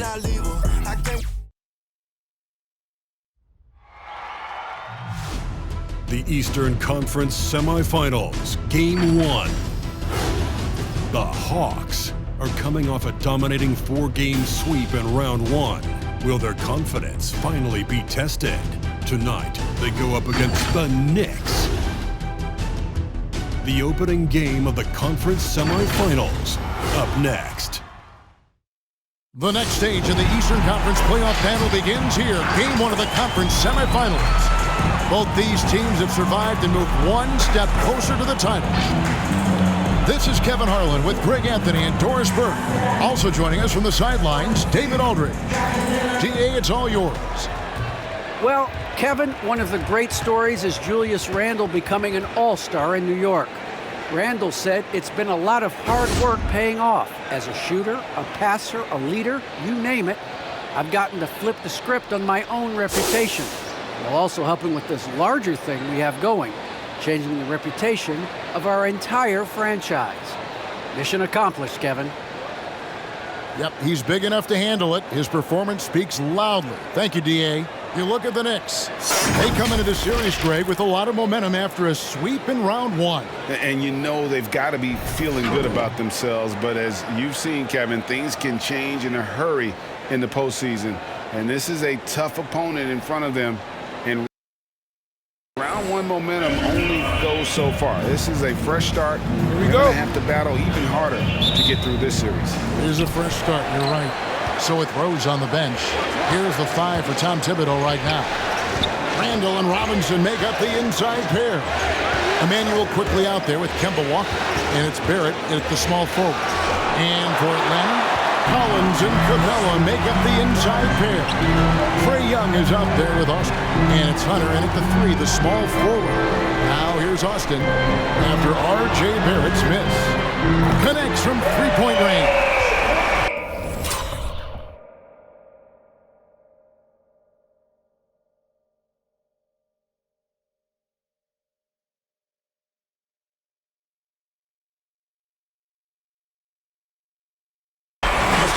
I leave her. I can't. The Eastern Conference Semifinals, Game 1. The Hawks are coming off a dominating 4-game sweep in Round 1. Will their confidence finally be tested? Tonight, they go up against the Knicks. The opening game of the conference semifinals, up next. The next stage of the Eastern Conference playoff battle begins here. Game 1 of the conference semifinals. Both these teams have survived and moved one step closer to the title. This is Kevin Harlan with Greg Anthony and Doris Burke. Also joining us from the sidelines, David Aldridge. DA, it's all yours. Well, Kevin, one of the great stories is Julius Randle becoming an all-star in New York. Randle said it's been a lot of hard work paying off. As a shooter, a passer, a leader, you name it, I've gotten to flip the script on my own reputation, while also helping with this larger thing we have going, changing the reputation of our entire franchise. Mission accomplished, Kevin. Yep, he's big enough to handle it. His performance speaks loudly. Thank you, D.A. You look at the Knicks. They come into the series, Greg, with a lot of momentum after a sweep in Round 1. And you know they've got to be feeling good about themselves. But as you've seen, Kevin, things can change in a hurry in the postseason. And this is a tough opponent in front of them. And Round 1 momentum only goes so far. This is a fresh start. Here we go. They're going to have to battle even harder to get through this series. It is a fresh start, you're right. So with Rose on the bench, here's the 5 for Tom Thibodeau right now. Randle and Robinson make up the inside pair. Emmanuel quickly out there with Kemba Walker, and it's Barrett at the small forward. And for Atlanta, Collins and Capella make up the inside pair. Trae Young is out there with Austin, and it's Hunter in at the 3, the small forward. Now here's Austin after R.J. Barrett's miss. Connects from three-point range.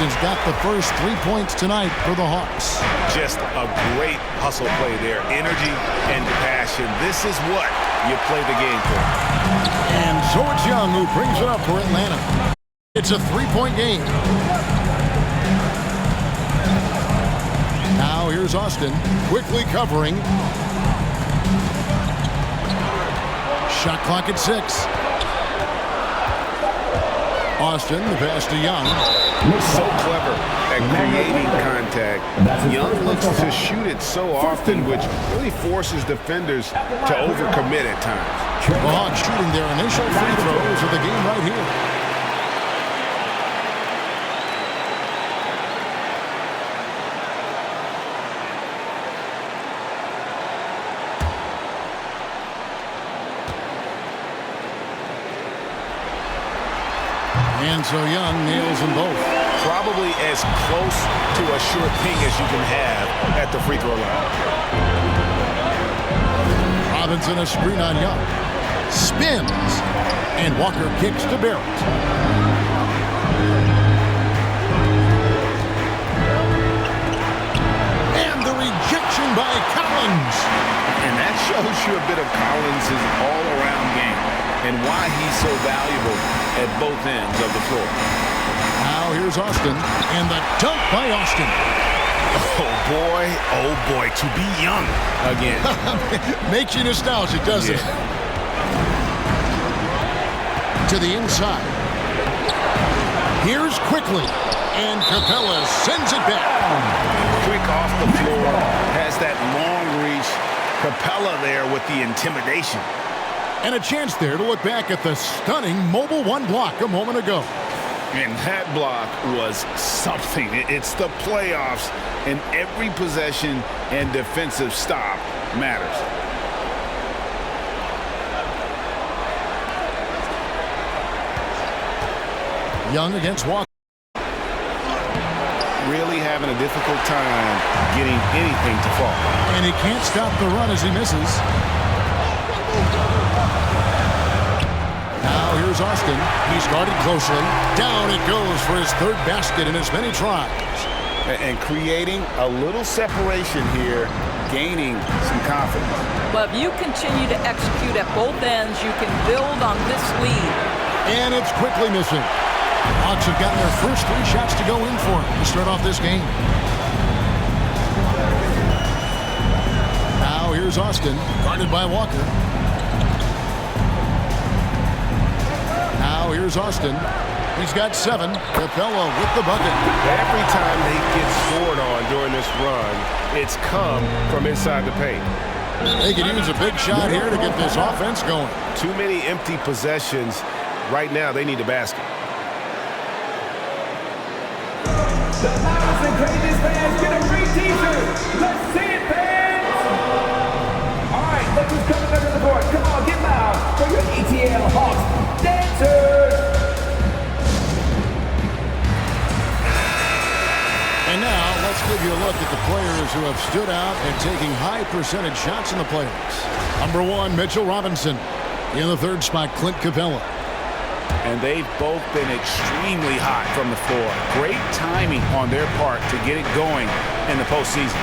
Austin's got the first 3 points tonight for the Hawks. Just a great hustle play there. Energy and passion. This is what you play the game for. And so it's Young who brings it up for Atlanta. It's a 3-point game. Now here's Austin quickly covering. Shot clock at 6. Austin, the pass to Young. So clever at creating contact. Young looks to shoot it so often, which really forces defenders to overcommit at times. The Hawks shooting their initial free throws of the game right here. And so Young nails them both. Probably as close to a sure ping as you can have at the free throw line. Robinson a screen on Young. Spins. And Walker kicks to Barrett. And the rejection by Collins. And that shows you a bit of Collins' all-around game and why he's so valuable at both ends of the floor. Now here's Austin, and the dunk by Austin. Oh boy, to be Young again. Makes you nostalgic, doesn't it? To the inside. Here's quickly, and Capella sends it back. Quick off the floor, has that long reach. Capella there with the intimidation. And a chance there to look back at the stunning Mobile 1 block a moment ago. And that block was something. It's the playoffs, and every possession and defensive stop matters. Young against Walker. Really having a difficult time getting anything to fall. And he can't stop the run as he misses. Now here's Austin. He's guarded closely. Down it goes for his third basket in as many tries. And creating a little separation here, gaining some confidence. Well, if you continue to execute at both ends, you can build on this lead. And it's quickly missing. Hawks have gotten their first 3 shots to go in for it to start off this game. Now here's Austin, guarded by Walker. Now here's Austin. He's got 7. Capella with the bucket. Every time they get scored on during this run, it's come from inside the paint. They could use a big shot here to get this offense going. Too many empty possessions. Right now, they need a basket. The loudest and craziest fans get a free t-shirt. Let's see it, fans! All right, look who's coming under the board. Come on, get loud for your ETL Hawks dancers! And now, let's give you a look at the players who have stood out and taking high percentage shots in the playoffs. Number 1, Mitchell Robinson. In the 3rd spot, Clint Capella. And they've both been extremely hot from the floor. Great timing on their part to get it going in the postseason.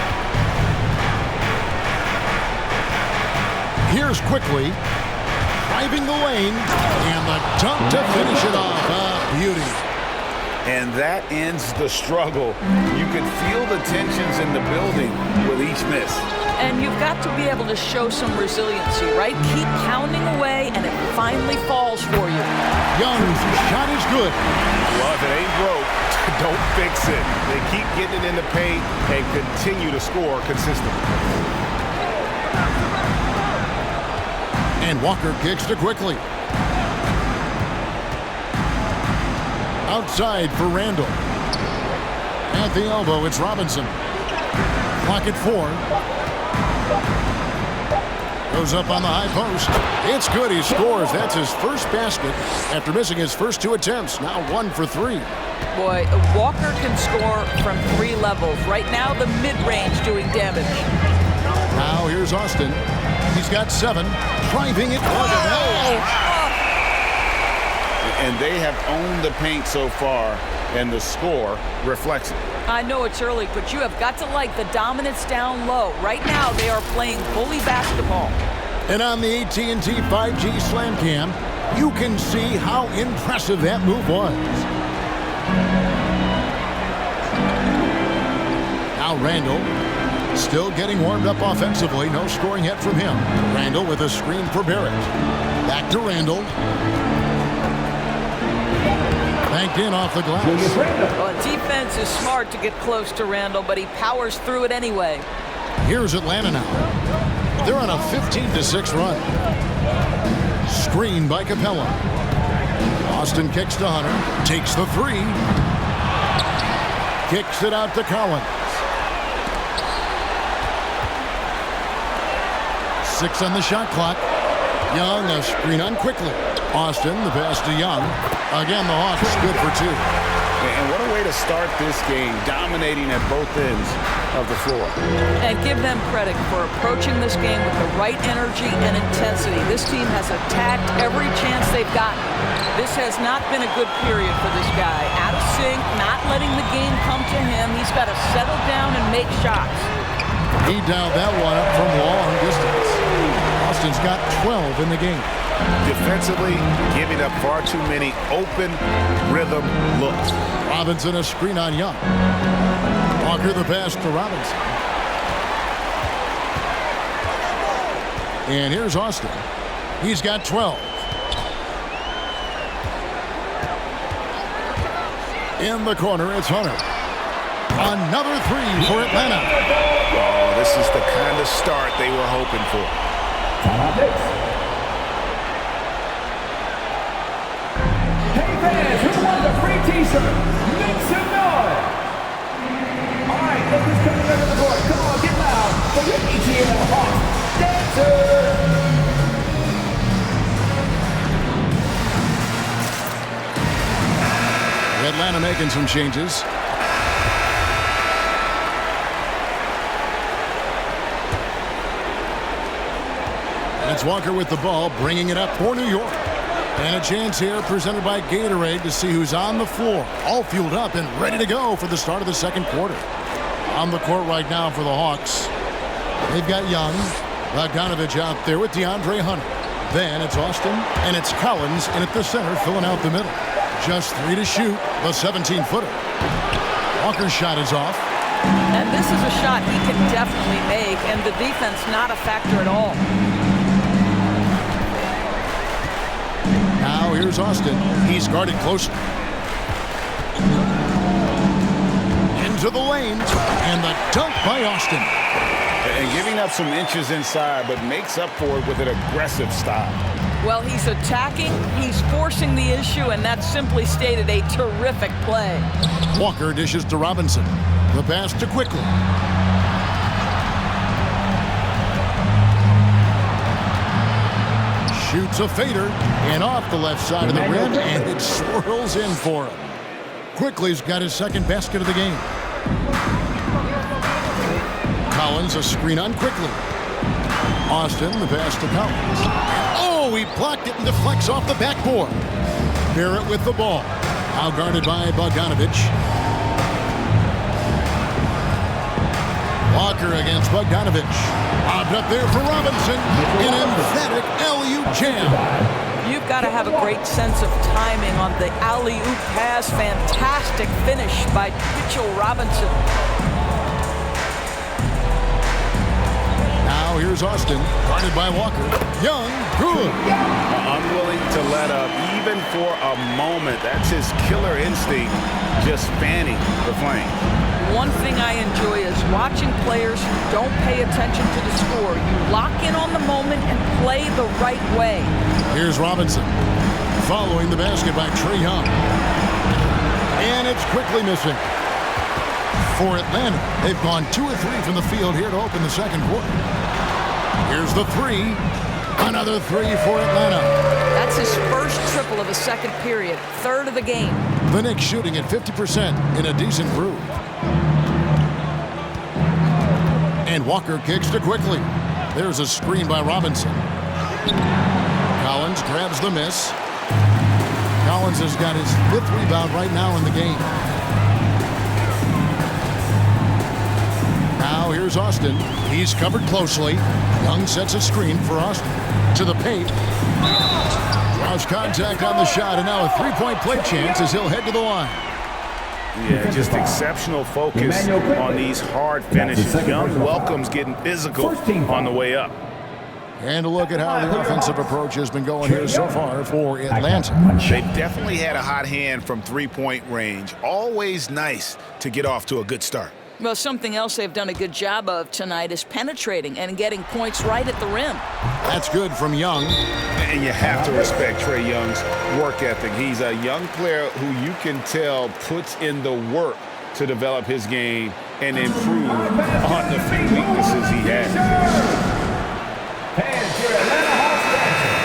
Here's quickly, driving the lane, and the dunk to finish it off. Beauty. And that ends the struggle. You can feel the tensions in the building with each miss. And you've got to be able to show some resiliency, right? Keep pounding away, and it finally falls for you. Young's shot is good. Well, if it ain't broke, don't fix it. They keep getting it in the paint and continue to score consistently. And Walker kicks to quickly. Outside for Randall. At the elbow, it's Robinson. Clock at 4. Goes up on the high post. It's good. He scores. That's his first basket after missing his first 2 attempts. Now 1 for 3. Boy, Walker can score from 3 levels. Right now, the mid-range doing damage. Now here's Austin. He's got 7. Driving it. And they have owned the paint so far, and the score reflects it. I know it's early, but you have got to like the dominance down low. Right now, they are playing bully basketball. And on the AT&T 5G Slam Cam, you can see how impressive that move was. Now Randall, still getting warmed up offensively. No scoring yet from him. Randall with a screen for Barrett. Back to Randall. Banked in off the glass. Well, defense is smart to get close to Randall, but he powers through it anyway. Here's Atlanta now. They're on a 15-6 run. Screen by Capella. Austin kicks to Hunter. Takes the 3. Kicks it out to Collins. 6 on the shot clock. Young, a screen on quickly. Austin, the pass to Young. Again, the Hawks good for 2. And what a way to start this game, dominating at both ends of the floor. And give them credit for approaching this game with the right energy and intensity. This team has attacked every chance they've gotten. This has not been a good period for this guy. Out of sync, not letting the game come to him. He's got to settle down and make shots. He dialed that one up from long distance. Austin's got 12 in the game. Defensively, giving up far too many open rhythm looks. Robinson a screen on Young. Walker the pass to Robinson. And here's Austin. He's got 12. In the corner, it's Hunter. Another 3 for Atlanta. Oh, this is the kind of start they were hoping for. Hey fans, who wants a free t-shirt? Make some noise! All right, look who's coming under the board. Come on, get loud for your ETL Hawks dancers! Atlanta making some changes. It's Walker with the ball, bringing it up for New York. And a chance here presented by Gatorade to see who's on the floor, all fueled up and ready to go for the start of the second quarter. On the court right now for the Hawks. They've got Young, Bogdanovich out there with DeAndre Hunter. Then it's Austin, and it's Collins in at the center, filling out the middle. Just 3 to shoot, the 17-footer. Walker's shot is off. And this is a shot he can definitely make, and the defense not a factor at all. Now here's Austin. He's guarded closely. Into the lane, and the dunk by Austin. And giving up some inches inside, but makes up for it with an aggressive style. Well, he's attacking, he's forcing the issue, and that's simply stated a terrific play. Walker dishes to Robinson. The pass to Quickly. Shoots a fader, and off the left side of the rim, and it swirls in for him. Quickly's got his second basket of the game. Collins, a screen on Quickly. Austin, the pass to Collins. Oh, he blocked it and deflects off the backboard. Barrett with the ball. Now guarded by Bogdanovich. Walker against Bogdanovich. Lobbed up there for Robinson. An emphatic alley-oop jam. You've got to have a great sense of timing on the alley-oop pass. Fantastic finish by Mitchell Robinson. Now here's Austin, guarded by Walker. Young, good. Unwilling to let up, even for a moment. That's his killer instinct, just fanning the flame. One thing I enjoy is watching players who don't pay attention to the score. You lock in on the moment and play the right way. Here's Robinson, following the basket by Trae Young. And it's quickly missing. For Atlanta, they've gone 2 of 3 from the field here to open the second quarter. Here's the 3. Another 3 for Atlanta. That's his first triple of the second period, third of the game. The Knicks shooting at 50% in a decent groove. And Walker kicks to Quickly. There's a screen by Robinson. Collins grabs the miss. Collins has got his 5th rebound right now in the game. Now here's Austin. He's covered closely. Young sets a screen for Austin. To the paint. Draws contact on the shot, and now a 3-point play chance as he'll head to the line. Yeah, just exceptional focus on these hard finishes. Young welcomes getting physical on the way up. And a look at how the offensive approach has been going here so far for Atlanta. They've definitely had a hot hand from three-point range. Always nice to get off to a good start. Well, something else they've done a good job of tonight is penetrating and getting points right at the rim. That's good from Young. And you have to respect Trae Young's work ethic. He's a young player who you can tell puts in the work to develop his game and improve on the few weaknesses he has. And your Atlanta Hawks basket.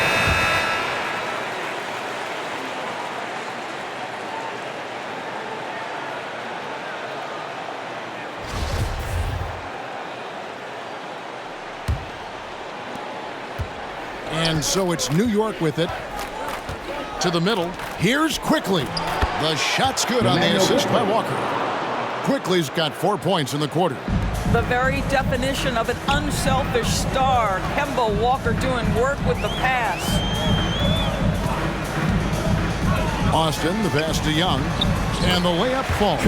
And so it's New York with it. To the middle. Here's Quickly. The shot's good on the assist by Walker. Quickly's got 4 points in the quarter. The very definition of an unselfish star. Kemba Walker doing work with the pass. Austin, the pass to Young. And the layup falls.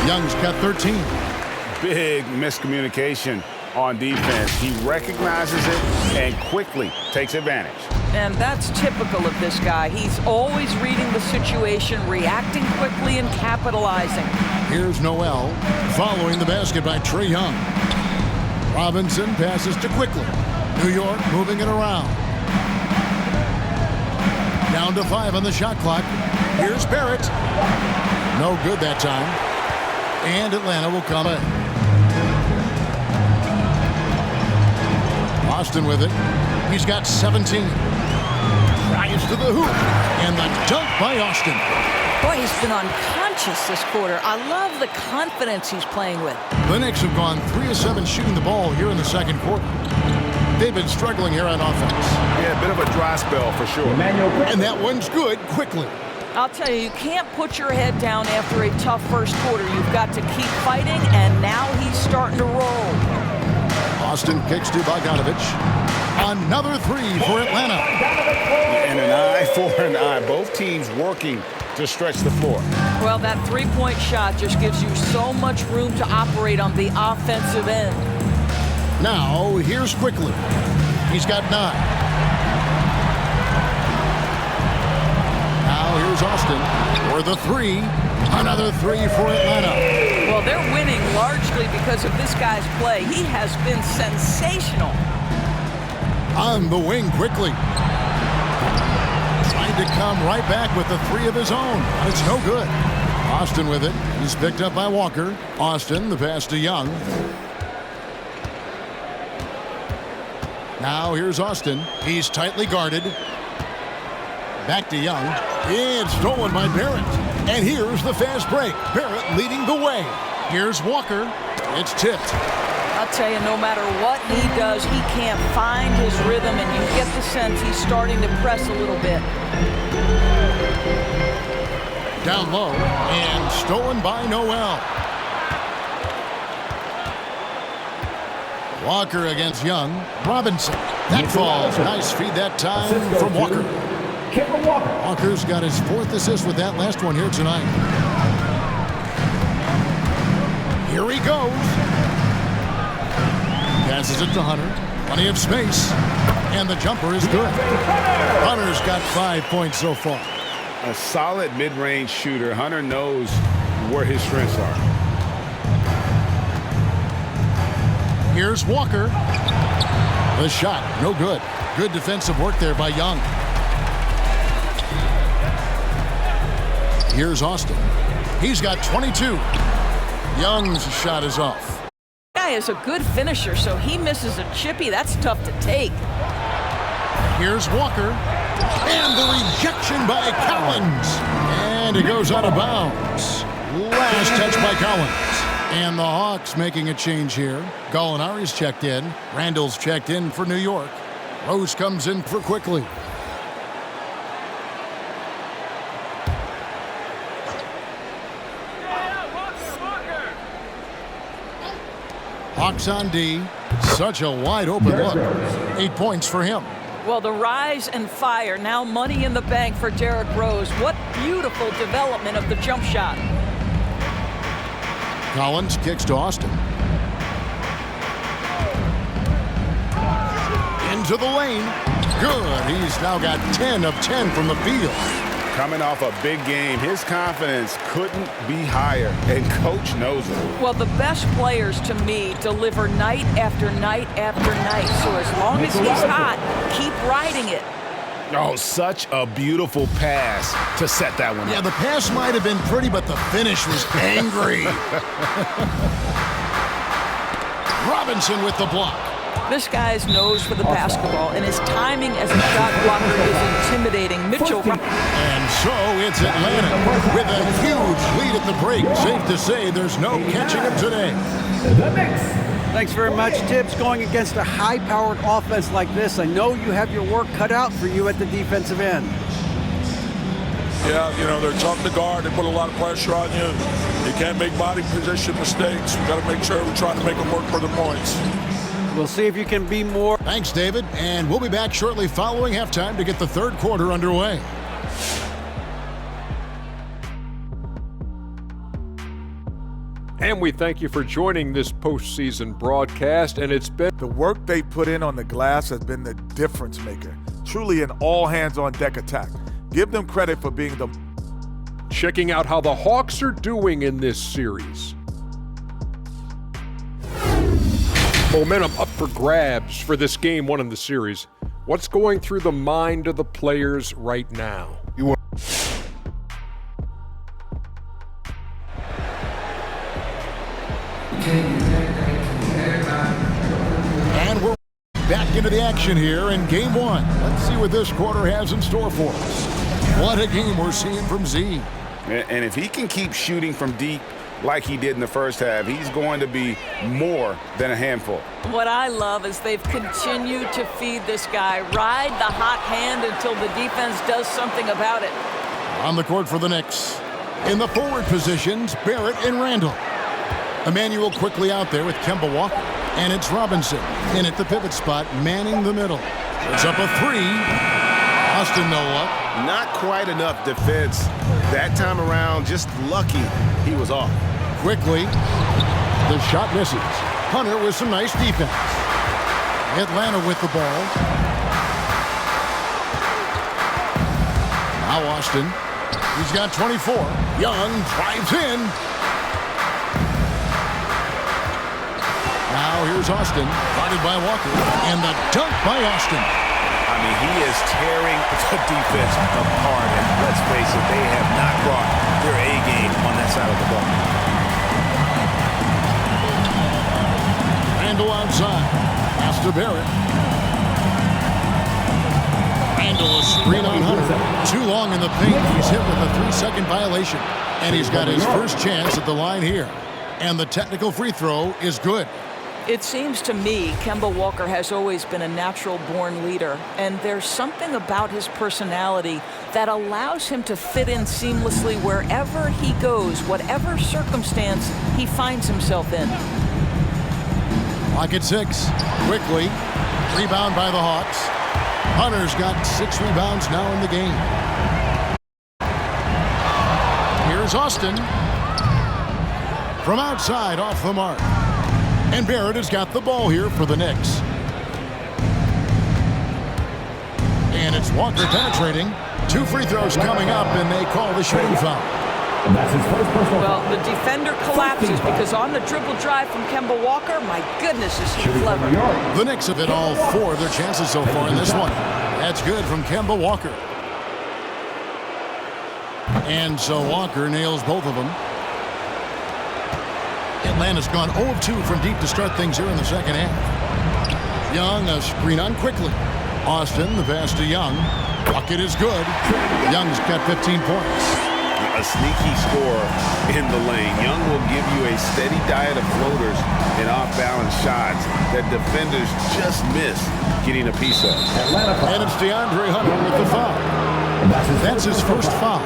Young's got 13. Big miscommunication on defense. He recognizes it and quickly takes advantage. And that's typical of this guy. He's always reading the situation, reacting quickly, and capitalizing. Here's Noel, following the basket by Trae Young. Robinson passes to Quickly. New York moving it around. Down to 5 on the shot clock. Here's Barrett. No good that time. And Atlanta will come in. Austin with it. He's got 17. Drives to the hoop. And the dunk by Austin. Boy, he's been unconscious this quarter. I love the confidence he's playing with. The Knicks have gone 3 of 7 shooting the ball here in the second quarter. They've been struggling here on offense. Yeah, a bit of a dry spell for sure. And that one's good quickly. I'll tell you, you can't put your head down after a tough first quarter. You've got to keep fighting, and now he's starting to roll. Austin kicks to Bogdanovich. Another three for Atlanta. And an eye for an eye. Both teams working to stretch the floor. Well, that three-point shot just gives you so much room to operate on the offensive end. Now, here's Quickly. He's got 9. Now, here's Austin for the 3. Another 3 for Atlanta. Well, they're winning largely because of this guy's play. He has been sensational. On the wing quickly. Trying to come right back with the 3 of his own. It's no good. Austin with it. He's picked up by Walker. Austin, the pass to Young. Now here's Austin. He's tightly guarded. Back to Young. It's stolen by Barrett. And here's the fast break. Barrett leading the way. Here's Walker. It's tipped. I'll tell you, no matter what he does, he can't find his rhythm, and you get the sense he's starting to press a little bit. Down low, and stolen by Noel. Walker against Young. Robinson. That falls. Nice feed that time from Walker. Walker's got his 4th assist with that last one here tonight. Here he goes. Passes it to Hunter. Plenty of space. And the jumper is good. Hunter's got 5 points so far. A solid mid-range shooter. Hunter knows where his strengths are. Here's Walker. The shot, no good. Good defensive work there by Young. Here's Austin. He's got 22. Young's shot is off. Guy is a good finisher, so he misses a chippy. That's tough to take. Here's Walker. And the rejection by Collins. And it goes out of bounds. Last touch by Collins. And the Hawks making a change here. Gallinari's checked in. Randall's checked in for New York. Rose comes in for Quickly. Hawks on D. Such a wide open look. 8 points for him. Well, the rise and fire, now money in the bank for Derrick Rose. What beautiful development of the jump shot. Collins kicks to Austin. Into the lane. Good. He's now got 10 of 10 from the field. Coming off a big game, his confidence couldn't be higher, and coach knows it. Well, the best players, to me, deliver night after night after night. So as long as he's hot, keep riding it. Oh, such a beautiful pass to set that one up. Yeah, the pass might have been pretty, but the finish was angry. Robinson with the block. This guy's nose for the basketball, and his timing as a shot blocker is intimidating. Mitchell. And so it's Atlanta with a huge lead at the break. Safe to say there's no catching him today. Thanks very much, Tibbs. Going against a high-powered offense like this, I know you have your work cut out for you at the defensive end. Yeah, you know, they're tough to guard. They put a lot of pressure on you. You can't make body position mistakes. We got to make sure we're trying to make them work for the points. We'll see if you can be more. Thanks, David. And we'll be back shortly following halftime to get the third quarter underway. And we thank you for joining this postseason broadcast. And it's been the work they put in on the glass has been the difference maker. Truly an all-hands-on-deck attack. Give them credit for being the... Checking out how the Hawks are doing in this series. Momentum up for grabs for this game one in the series. What's going through the mind of the players right now? And we're back into the action here in game one. Let's see what this quarter has in store for us. What a game we're seeing from Z. And if he can keep shooting from deep like he did in the first half. He's going to be more than a handful. What I love is they've continued to feed this guy. Ride the hot hand until the defense does something about it. On the court for the Knicks. In the forward positions, Barrett and Randall. Emmanuel quickly out there with Kemba Walker. And it's Robinson in at the pivot spot, manning the middle. It's up a three. Austin, no luck. Not quite enough defense that time around. Just lucky he was off. Quickly, the shot misses. Hunter with some nice defense. Atlanta with the ball. Now Austin. He's got 24. Young drives in. Now here's Austin, guarded by Walker, and the dunk by Austin. I mean, he is tearing the defense apart, and let's face it, they have not brought their A game on that side of the ball. Randall outside, pass to Barrett. Randall a screen on Hunter. Too long in the paint. He's hit with a 3-second violation, and he's got his first chance at the line here. And the technical free throw is good. It seems to me Kemba Walker has always been a natural-born leader, and there's something about his personality that allows him to fit in seamlessly wherever he goes, whatever circumstance he finds himself in. Clock at 6. Quickly. Rebound by the Hawks. Hunter's got 6 rebounds now in the game. Here's Austin. From outside, off the mark. And Barrett has got the ball here for the Knicks. And it's Walker penetrating. 2 free throws coming up, and they call the shooting foul. Well, the defender collapses because on the dribble drive from Kemba Walker, my goodness, is he clever. The Knicks have hit all 4 of their chances so far in this one. That's good from Kemba Walker. And so Walker nails both of them. Atlanta's gone 0 of 2 from deep to start things here in the second half. Young, a screen on quickly. Austin, the pass to Young. Bucket is good. Young's got 15 points. A sneaky score in the lane. Young will give you a steady diet of floaters and off-balance shots that defenders just miss getting a piece of. And it's DeAndre Hunter with the foul. That's his first foul.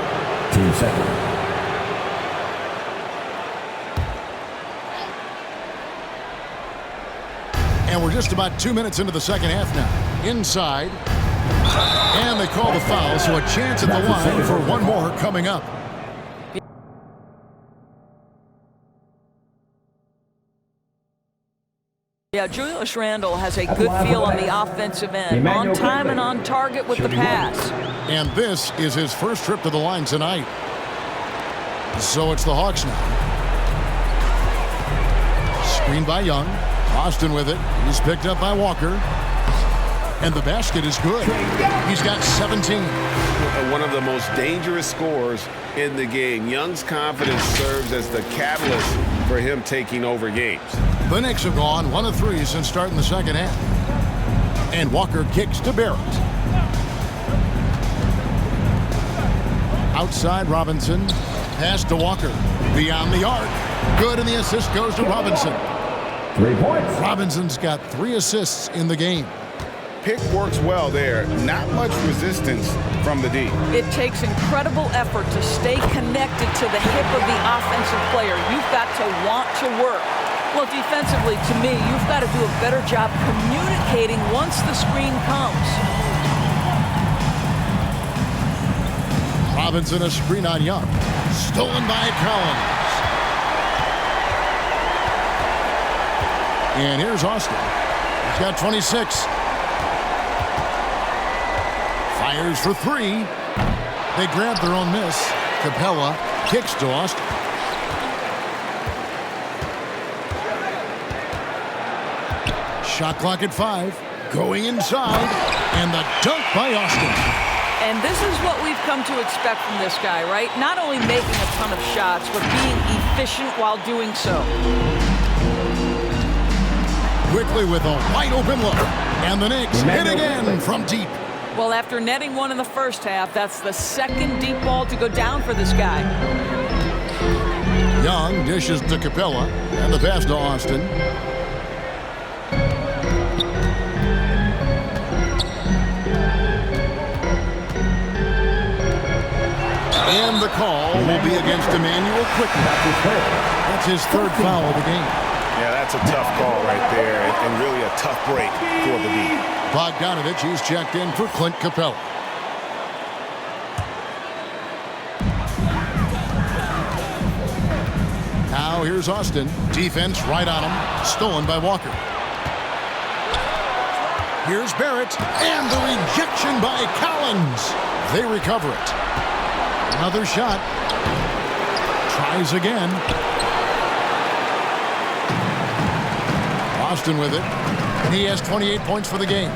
2 seconds. And we're just about 2 minutes into the second half now. Inside. And they call the foul, so a chance at the line for one more coming up. Yeah, Julius Randle has a good feel on the offensive end, on time and on target with the pass. And this is his first trip to the line tonight. So it's the Hawks now. Screen by Young. Austin with it. He's picked up by Walker. And the basket is good. He's got 17. One of the most dangerous scorers in the game. Young's confidence serves as the catalyst for him taking over games. The Knicks have gone 1 of 3 since starting the second half. And Walker kicks to Barrett. Outside Robinson. Pass to Walker. Beyond the arc. Good, and the assist goes to Robinson. 3 points. Robinson's got 3 assists in the game. Pick works well there. Not much resistance from the D. It takes incredible effort to stay connected to the hip of the offensive player. You've got to want to work. Well, defensively, to me, you've got to do a better job communicating once the screen comes. Robinson a screen on Young. Stolen by Collins. And here's Austin. He's got 26. Fires for 3. They grab their own miss. Capella kicks to Austin. Shot clock at 5. Going inside. And the dunk by Austin. And this is what we've come to expect from this guy, right? Not only making a ton of shots, but being efficient while doing so. Quickly with a wide open look. And the Knicks hit again from deep. Well, after netting 1 in the first half, that's the second deep ball to go down for this guy. Young dishes to Capella, and the pass to Austin. And the call will be against Emmanuel quickly. That's his third foul of the game. Yeah, that's a tough call right there, and really a tough break for the D. Bogdanovich, he's checked in for Clint Capella. Now here's Austin. Defense right on him. Stolen by Walker. Here's Barrett. And the rejection by Collins. They recover it. Another shot. Tries again. Austin with it. And he has 28 points for the game.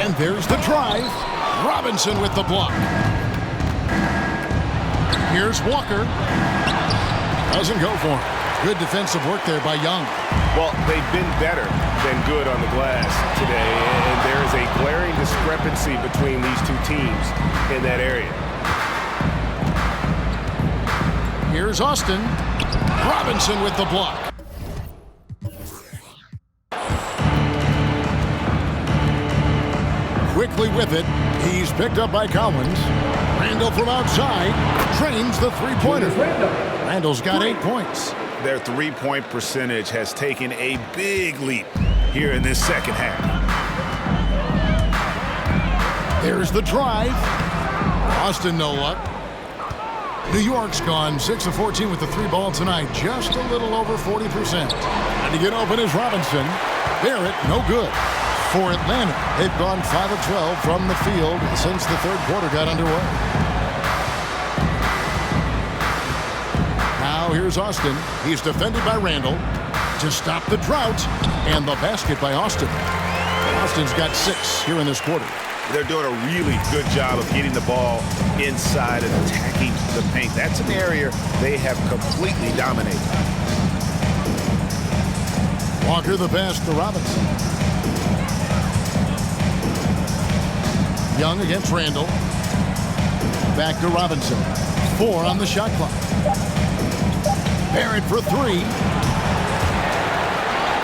And there's the drive. Robinson with the block. Here's Walker. Doesn't go for him. Good defensive work there by Young. Well, they've been better than good on the glass today, and there is a glaring discrepancy between these two teams in that area. Here's Austin. Robinson with the block. Quickly with it. He's picked up by Collins. Randall from outside drains the three-pointer. Randall's got 8 points. Their three-point percentage has taken a big leap here in this second half. There's the drive. Austin no luck. New York's gone 6 of 14 with the three ball tonight. Just a little over 40%. And to get open is Robinson. Barrett no good. For Atlanta, they've gone 5 of 12 from the field since the third quarter got underway. Now here's Austin. He's defended by Randall to stop the drought. And the basket by Austin. Austin's got 6 here in this quarter. They're doing a really good job of getting the ball inside and attacking the paint. That's an area they have completely dominated. Walker the pass to Robinson. Young against Randall. Back to Robinson. 4 on the shot clock. Barrett for 3.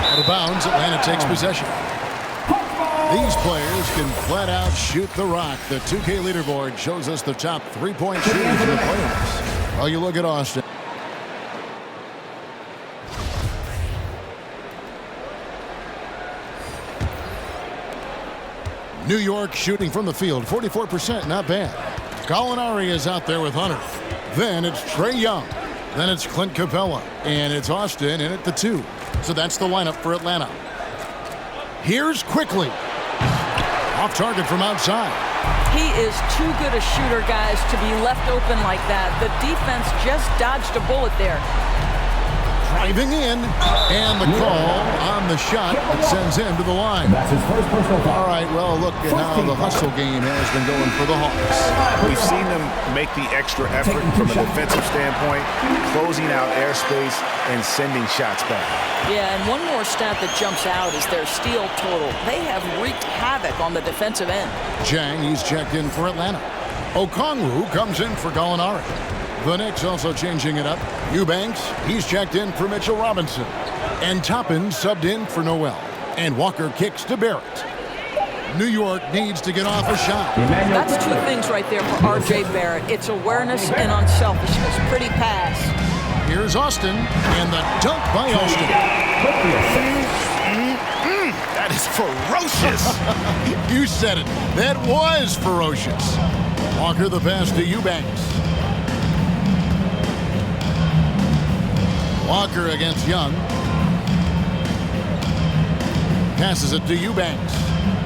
Out of bounds, Atlanta takes possession. These players can flat out shoot the rock. The 2K leaderboard shows us the top three-point shooters in the playoffs. Well, you look at Austin. New York shooting from the field, 44%, not bad. Gallinari is out there with Hunter. Then it's Trae Young. Then it's Clint Capella. And it's Austin in at the 2. So that's the lineup for Atlanta. Here's Quickly. Off target from outside. He is too good a shooter, guys, to be left open like that. The defense just dodged a bullet there. Driving in, and the call on the shot that sends him to the line. That's his first personal foul. All right, well, look at how the hustle game has been going for the Hawks. We've seen them make the extra effort from a defensive standpoint, closing out airspace and sending shots back. Yeah, and one more stat that jumps out is their steal total. They have wreaked havoc on the defensive end. Jang, he's checked in for Atlanta. Okongwu comes in for Gallinari. The Knicks also changing it up. Eubanks, he's checked in for Mitchell Robinson. And Toppin subbed in for Noel. And Walker kicks to Barrett. New York needs to get off a shot. That's 2 things right there for R.J. Barrett. It's awareness and unselfishness. Pretty pass. Here's Austin, and the dunk by Austin. That is ferocious. You said it. That was ferocious. Walker the pass to Eubanks. Walker against Young. Passes it to Eubanks.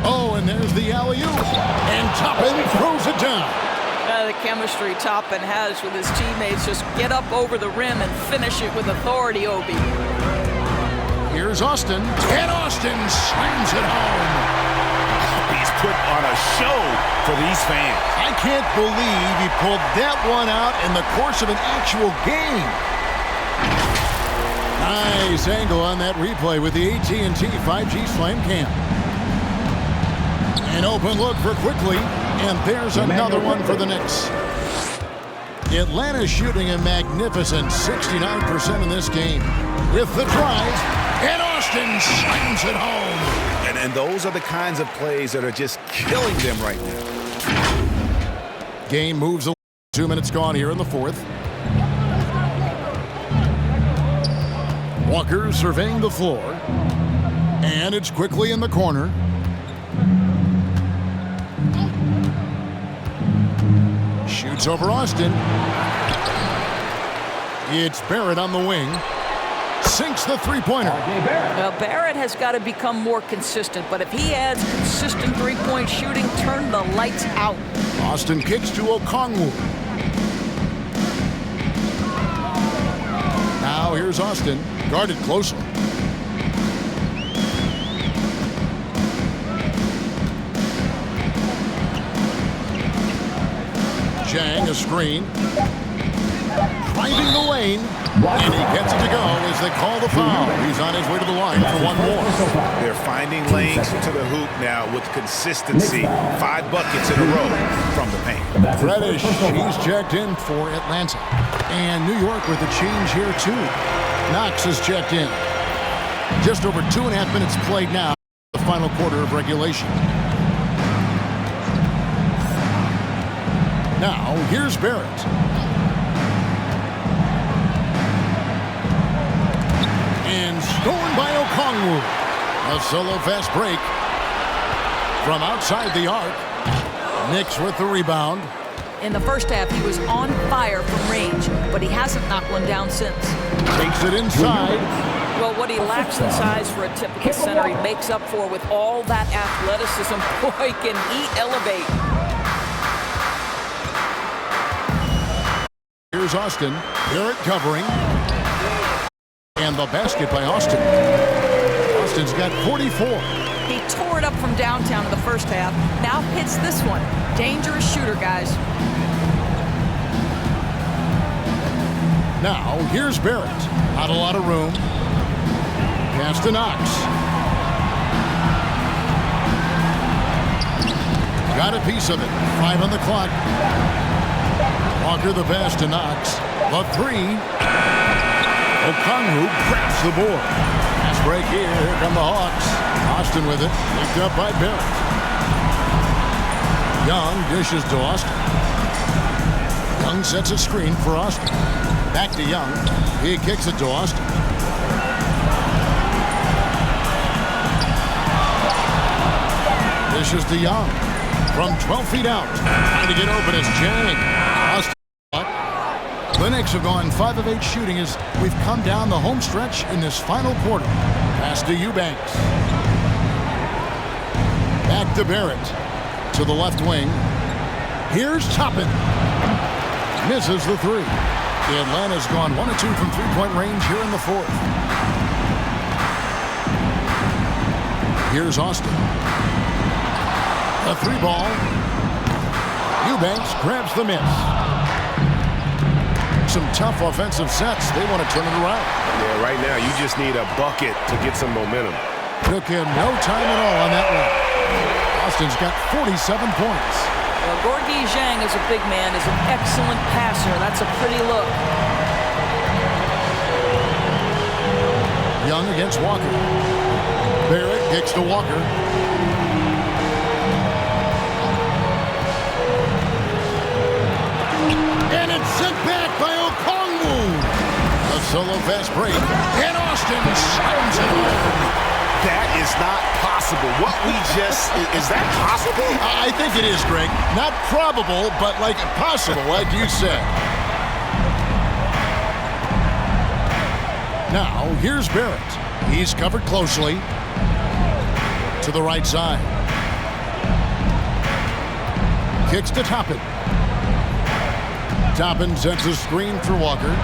Oh, and there's the alley-oop. And Toppin throws it down. The chemistry Toppin has with his teammates. Just get up over the rim and finish it with authority, Obi. Here's Austin. And Austin slams it home. He's put on a show for these fans. I can't believe he pulled that one out in the course of an actual game. Nice angle on that replay with the AT&T 5G Slam Cam. An open look for Quickly, and there's another one for the Knicks. Atlanta shooting a magnificent 69% in this game. With the drive, and Austin slams it home. And those are the kinds of plays that are just killing them right now. Game moves along. 2 minutes gone here in the fourth. Walker surveying the floor. And it's Quickly in the corner. Shoots over Austin. It's Barrett on the wing. Sinks the three-pointer. Well, Barrett has got to become more consistent, but if he adds consistent three-point shooting, turn the lights out. Austin kicks to Okongwu. Now here's Austin, guarded closely. Zhang, a screen. Driving the lane. And he gets it to go as they call the foul. He's on his way to the line for one more. They're finding lanes to the hoop now with consistency. 5 buckets in a row from the paint. Reddish, he's checked in for Atlanta. And New York with a change here too. Knox is checked in. Just over 2.5 minutes played now. The final quarter of regulation. Now, here's Barrett. And stolen by Okongwu. A solo fast break from outside the arc. Knicks with the rebound. In the first half, he was on fire from range, but he hasn't knocked one down since. Takes it inside. Well, what he lacks in size for a typical center, he makes up for with all that athleticism. Boy, can he elevate. Here's Austin. Barrett covering. And the basket by Austin. Austin's got 44. He tore it up from downtown in the first half. Now hits this one. Dangerous shooter, guys. Now, here's Barrett. Not a lot of room. Pass to Knox. Got a piece of it. 5 on the clock. Walker the pass to Knox. The 3. Okongwu grabs the board. Pass break here. Here come the Hawks. Austin with it. Picked up by Barrett. Young dishes to Austin. Young sets a screen for Austin. Back to Young. He kicks it to Austin. Dishes to Young. From 12 feet out. Trying to get open is Zhang. Austin. The Knicks have gone 5 of 8 shooting as we've come down the home stretch in this final quarter. Pass to Eubanks. Back to Barrett. To the left wing. Here's Toppin. Misses the 3. Atlanta's gone 1 of 2 from three-point range here in the fourth. Here's Austin. A 3-ball. Eubanks grabs the miss. Some tough offensive sets. They want to turn it around. Yeah, right now you just need a bucket to get some momentum. Took him no time at all on that one. Austin's got 47 points. Well, Gorgui Zhang, as a big man, is an excellent passer. That's a pretty look. Young against Walker. Barrett kicks to Walker. And it's sent back by Okongwu. A solo fast break. And Austin slams it home. That is not possible. What we just, is that possible? I think it is, Greg. Not probable, but like possible, like you said. Now, here's Barrett. He's covered closely. To the right side. Kicks to Toppin. Toppin sets a screen for Walker.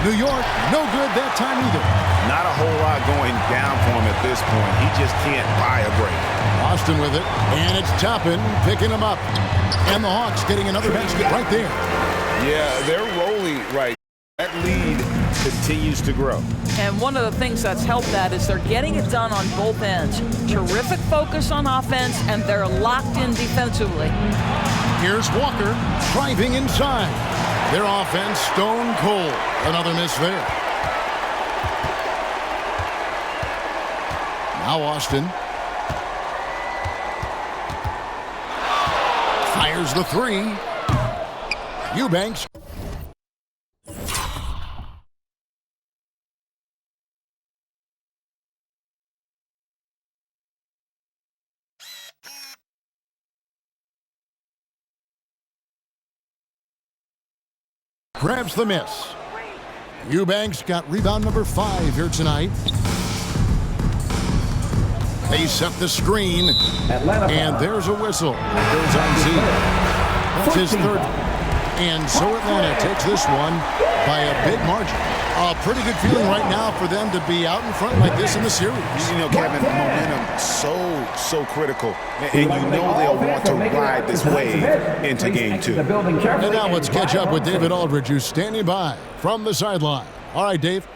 New York, no good that time either. Not a whole lot going down for him at this point. He just can't buy a break. Austin with it, and it's Toppin picking him up. And the Hawks getting another basket right there. Yeah, they're rolling right. That lead continues to grow. And one of the things that's helped that is they're getting it done on both ends. Terrific focus on offense, and they're locked in defensively. Here's Walker driving inside. Their offense stone cold. Another miss there. Now Austin fires the three. Eubanks. Grabs the miss. Eubanks got rebound number 5 here tonight. They set the screen, and there's a whistle. It goes on Z. That's his third. And so Atlanta takes this one by a big margin. A pretty good feeling right now for them to be out in front like this in the series. You know, Kevin, momentum so critical. And you know they'll want to ride this wave into game 2. And now let's catch up with David Aldridge, who's standing by from the sideline. All right, Dave.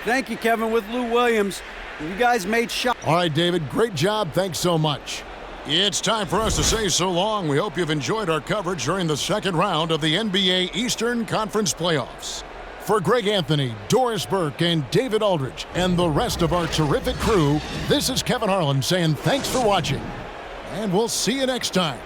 Thank you, Kevin, with Lou Williams. You guys made shots. All right, David, great job. Thanks so much. It's time for us to say so long. We hope you've enjoyed our coverage during the second round of the NBA Eastern Conference Playoffs. For Greg Anthony, Doris Burke, and David Aldridge, and the rest of our terrific crew, this is Kevin Harlan saying thanks for watching, and we'll see you next time.